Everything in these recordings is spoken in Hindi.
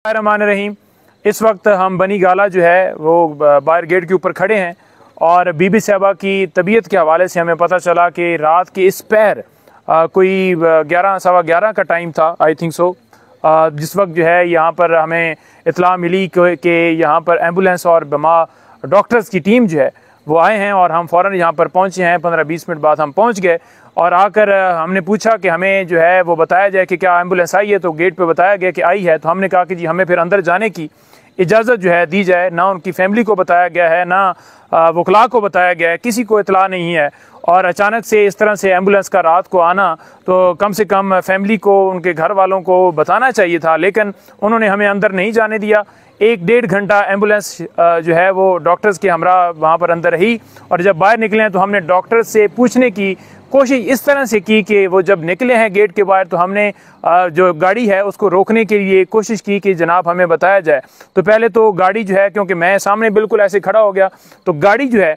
रहमान रहीम। इस वक्त हम बनी गाला जो है वो बाहर गेट के ऊपर खड़े हैं और बीबी साहबा की तबीयत के हवाले से हमें पता चला कि रात के इस पैर कोई 11 सवा 11 का टाइम था, आई थिंक सो, जिस वक्त जो है यहाँ पर हमें इतला मिली कि यहाँ पर एम्बुलेंस और बमा डॉक्टर्स की टीम जो है वो आए हैं और हम फ़ौरन यहाँ पर पहुँचे हैं। 15-20 मिनट बाद हम पहुँच गए और आकर हमने पूछा कि हमें जो है वो बताया जाए कि क्या एम्बुलेंस आई है। तो गेट पे बताया गया कि आई है। तो हमने कहा कि जी हमें फिर अंदर जाने की इजाज़त जो है दी जाए। ना उनकी फैमिली को बताया गया है, ना वकला को बताया गया है, किसी को इतला नहीं है। और अचानक से इस तरह से एम्बुलेंस का रात को आना, तो कम से कम फैमिली को, उनके घर वालों को बताना चाहिए था, लेकिन उन्होंने हमें अंदर नहीं जाने दिया। 1-1.5 घंटा एम्बुलेंस जो है वो डॉक्टर्स के हमरा वहाँ पर अंदर रही और जब बाहर निकले हैं तो हमने डॉक्टर से पूछने की कोशिश इस तरह से की कि वो जब निकले हैं गेट के बाहर तो हमने जो गाड़ी है उसको रोकने के लिए कोशिश की कि जनाब हमें बताया जाए। तो पहले तो गाड़ी जो है, क्योंकि मैं सामने बिल्कुल ऐसे खड़ा हो गया, तो गाड़ी जो है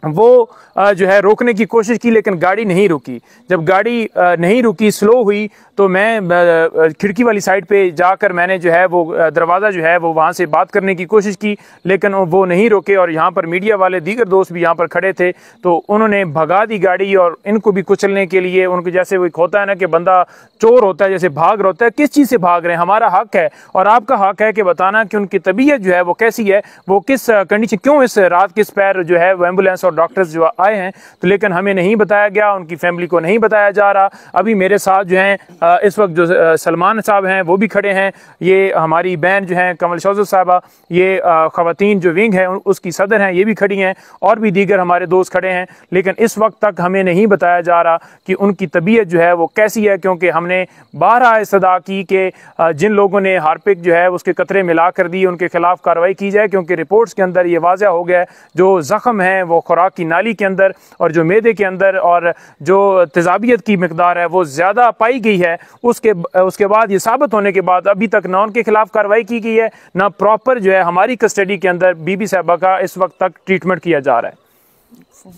वो जो है रोकने की कोशिश की, लेकिन गाड़ी नहीं रुकी। जब गाड़ी नहीं रुकी, स्लो हुई, तो मैं खिड़की वाली साइड पे जाकर मैंने जो है वो दरवाज़ा जो है वो वहाँ से बात करने की कोशिश की, लेकिन वो नहीं रोके। और यहाँ पर मीडिया वाले दीगर दोस्त भी यहाँ पर खड़े थे, तो उन्होंने भगा दी गाड़ी और इनको भी कुचलने के लिए, उनको जैसे वो एक होता है ना कि बंदा चोर होता है जैसे भाग रहा होता है, किस चीज़ से भाग रहे हैं। हमारा हक है और आपका हक है कि बताना कि उनकी तबीयत जो है वो कैसी है, वो किस कंडीशन, क्यों इस रात किस पैर जो है वो एम्बुलेंस और डॉक्टर्स जो आए हैं। तो लेकिन हमें नहीं बताया गया, उनकी फैमिली को नहीं बताया जा रहा। अभी मेरे साथ जो हैं इस वक्त जो सलमान साहब हैं वो भी खड़े हैं, ये हमारी बहन जो हैं कमल शौजत साहबा, ये ख़वातीन जो विंग है उसकी सदर हैं, ये भी खड़ी हैं, और भी दीगर हमारे दोस्त खड़े हैं। लेकिन इस वक्त तक हमें नहीं बताया जा रहा कि उनकी तबीयत जो है वो कैसी है, क्योंकि हमने बारहा इस्तदा की कि जिन लोगों ने हार्पिक जो है उसके कतरे मिला कर दी उनके खिलाफ कार्रवाई की जाए, क्योंकि रिपोर्ट्स के अंदर ये वाज़ह हो गया है जो ज़ख्म है वो खुराक की नाली के अंदर और जो मैदे के अंदर और जो तेज़ाबियत की मिकदार है वो ज़्यादा पाई गई है। उसके बाद ये साबित होने के बाद अभी तक ना उनके खिलाफ कार्रवाई की गई है, ना प्रॉपर जो है हमारी कस्टडी के अंदर बीबी साहबा का इस वक्त तक ट्रीटमेंट किया जा रहा है।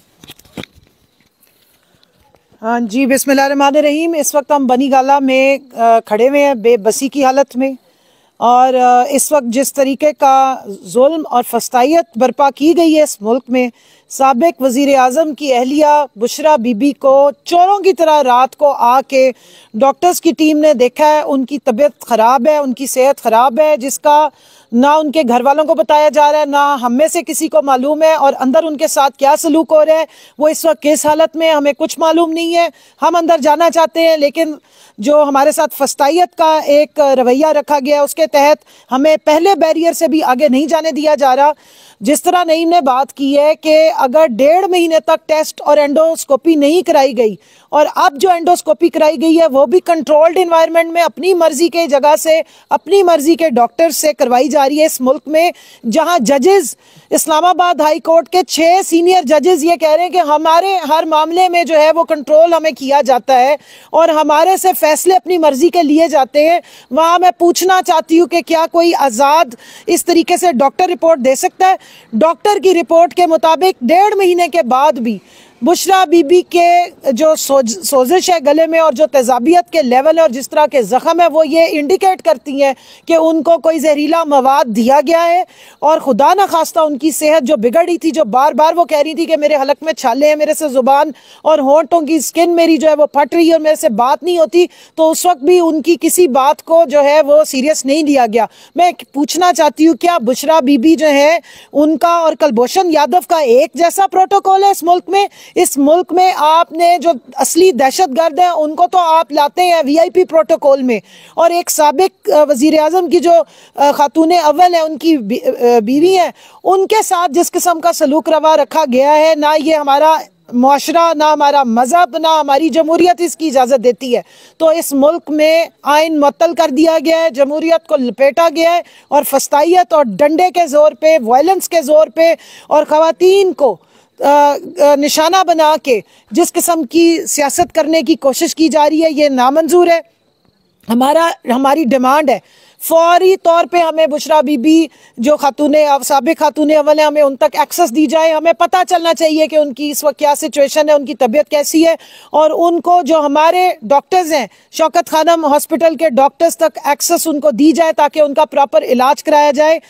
हाँ जी, बिस्मिल्लाहिर्रहमानिर्रहीम। इस वक्त हम बनी गाला में खड़े हुए हैं बेबसी की हालत में, और इस वक्त जिस तरीके का जुल्म और फस्तायत बर्पा की गई है इस मुल्क में, साबिक वज़ीर आज़म की अहलिया बुशरा बीबी को चोरों की तरह रात को आके डॉक्टर्स की टीम ने देखा है, उनकी तबीयत ख़राब है, उनकी सेहत ख़राब है, जिसका ना उनके घर वालों को बताया जा रहा है, ना हम में से किसी को मालूम है। और अंदर उनके साथ क्या सलूक हो रहा है वो इस वक्त किस हालत में हमें कुछ मालूम नहीं है। हम अंदर जाना चाहते हैं, लेकिन जो हमारे साथ फस्तायत का एक रवैया रखा गया है उसके तहत हमें पहले बैरियर से भी आगे नहीं जाने दिया जा रहा। जिस तरह नईम ने बात की है कि अगर 1.5 महीने तक टेस्ट और एंडोस्कोपी नहीं कराई गई, और अब जो एंडोस्कोपी कराई गई है वो भी कंट्रोल्ड इन्वायरमेंट में अपनी मर्जी के जगह से, अपनी मर्जी के डॉक्टर से करवाई जा रही है इस मुल्क में, जहां जजेस, इस्लामाबाद हाई कोर्ट के 6 सीनियर जजेस ये कह रहे हैं कि हमारे हर मामले में जो है वो कंट्रोल हमें किया जाता है और हमारे से फैसले अपनी मर्जी के लिए जाते हैं। वहां मैं पूछना चाहती हूँ कि क्या कोई आज़ाद इस तरीके से डॉक्टर रिपोर्ट दे सकता है? डॉक्टर की रिपोर्ट के मुताबिक 1.5 महीने के बाद भी बुशरा बीबी के जो सोजिश है गले में और जो तेज़ाबियत के लेवल है और जिस तरह के ज़ख्म है वो ये इंडिकेट करती हैं कि उनको कोई जहरीला मवाद दिया गया है। और खुदा न खास्ता उनकी सेहत जो बिगड़ी थी, जो बार बार वो कह रही थी कि मेरे हलक में छाले हैं, मेरे से ज़ुबान और होंठों की स्किन मेरी जो है वो फट रही है और मेरे से बात नहीं होती, तो उस वक्त भी उनकी किसी बात को जो है वो सीरियस नहीं लिया गया। मैं पूछना चाहती हूँ, क्या बुशरा बीबी जो है उनका और कुलभूषण यादव का एक जैसा प्रोटोकॉल है इस मुल्क में? इस मुल्क में आपने जो असली दहशतगर्द हैं उनको तो आप लाते हैं वीआईपी प्रोटोकॉल में, और एक साबिक वजीर आजम की जो खातून अव्वल है उनकी बीवी है, उनके साथ जिस किस्म का सलूक रवा रखा गया है, ना ये हमारा मुआशरा, ना हमारा मजहब, ना हमारी जमहूरियत इसकी इजाज़त देती है। तो इस मुल्क में आइन मुअत्तल कर दिया गया है, जमहूरियत को लपेटा गया है और फस्तायत और डंडे के ज़ोर पे, वायलेंस के ज़ोर पे और ख़वातीन को निशाना बना के जिस किस्म की सियासत करने की कोशिश की जा रही है, ये नामंजूर है। हमारी डिमांड है फौरी तौर पे हमें बुशरा बीबी जो साबिक खातून अव्वल है, हमें उन तक एक्सेस दी जाए। हमें पता चलना चाहिए कि उनकी इस वक्त क्या सिचुएशन है, उनकी तबीयत कैसी है, और उनको जो हमारे डॉक्टर्स हैं, शौकत खानम हॉस्पिटल के डॉक्टर्स तक एक्सेस उनको दी जाए ताकि उनका प्रॉपर इलाज कराया जाए।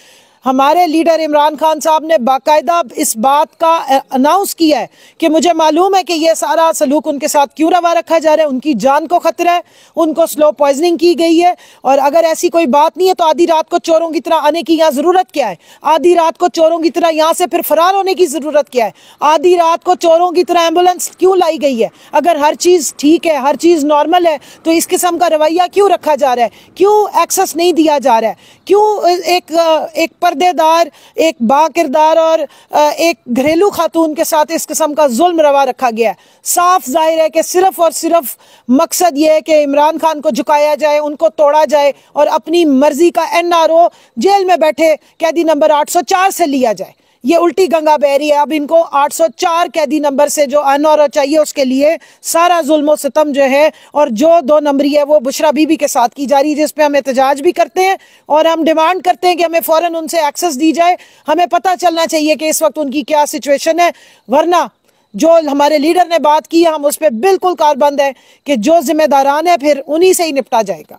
हमारे लीडर इमरान खान साहब ने बाकायदा इस बात का अनाउंस किया है कि मुझे मालूम है कि ये सारा सलूक उनके साथ क्यों रवा रखा जा रहा है, उनकी जान को खतरा है, उनको स्लो पॉइजनिंग की गई है, और अगर ऐसी कोई बात नहीं है तो आधी रात को चोरों की तरह आने की यहाँ ज़रूरत क्या है? आधी रात को चोरों की तरह यहाँ से फिर फरार होने की ज़रूरत क्या है? आधी रात को चोरों की तरह एम्बुलेंस क्यों लाई गई है? अगर हर चीज़ ठीक है, हर चीज़ नॉर्मल है, तो इस किस्म का रवैया क्यों रखा जा रहा है? क्यों एक्सेस नहीं दिया जा रहा है? क्यों एक पर्देदार, एक बाकिरदार और एक घरेलू खातून के साथ इस किस्म का जुल्म रवा रखा गया है? साफ जाहिर है कि सिर्फ और सिर्फ मकसद ये है कि इमरान खान को झुकाया जाए, उनको तोड़ा जाए और अपनी मर्जी का NRO जेल में बैठे कैदी नंबर 804 से लिया जाए। ये उल्टी गंगा बह रही है। अब इनको 804 कैदी नंबर से जो NRO चाहिए, उसके लिए सारा जुल्म और सितम जो है और जो 2 नंबरी है वो बुशरा बीबी के साथ की जा रही है, जिस पे हम एहतजाज भी करते हैं और हम डिमांड करते हैं कि हमें फौरन उनसे एक्सेस दी जाए। हमें पता चलना चाहिए कि इस वक्त उनकी क्या सिचुएशन है, वरना जो हमारे लीडर ने बात की है हम उस पर बिल्कुल कारबंद है कि जो जिम्मेदारान है फिर उन्हीं से ही निपटा जाएगा।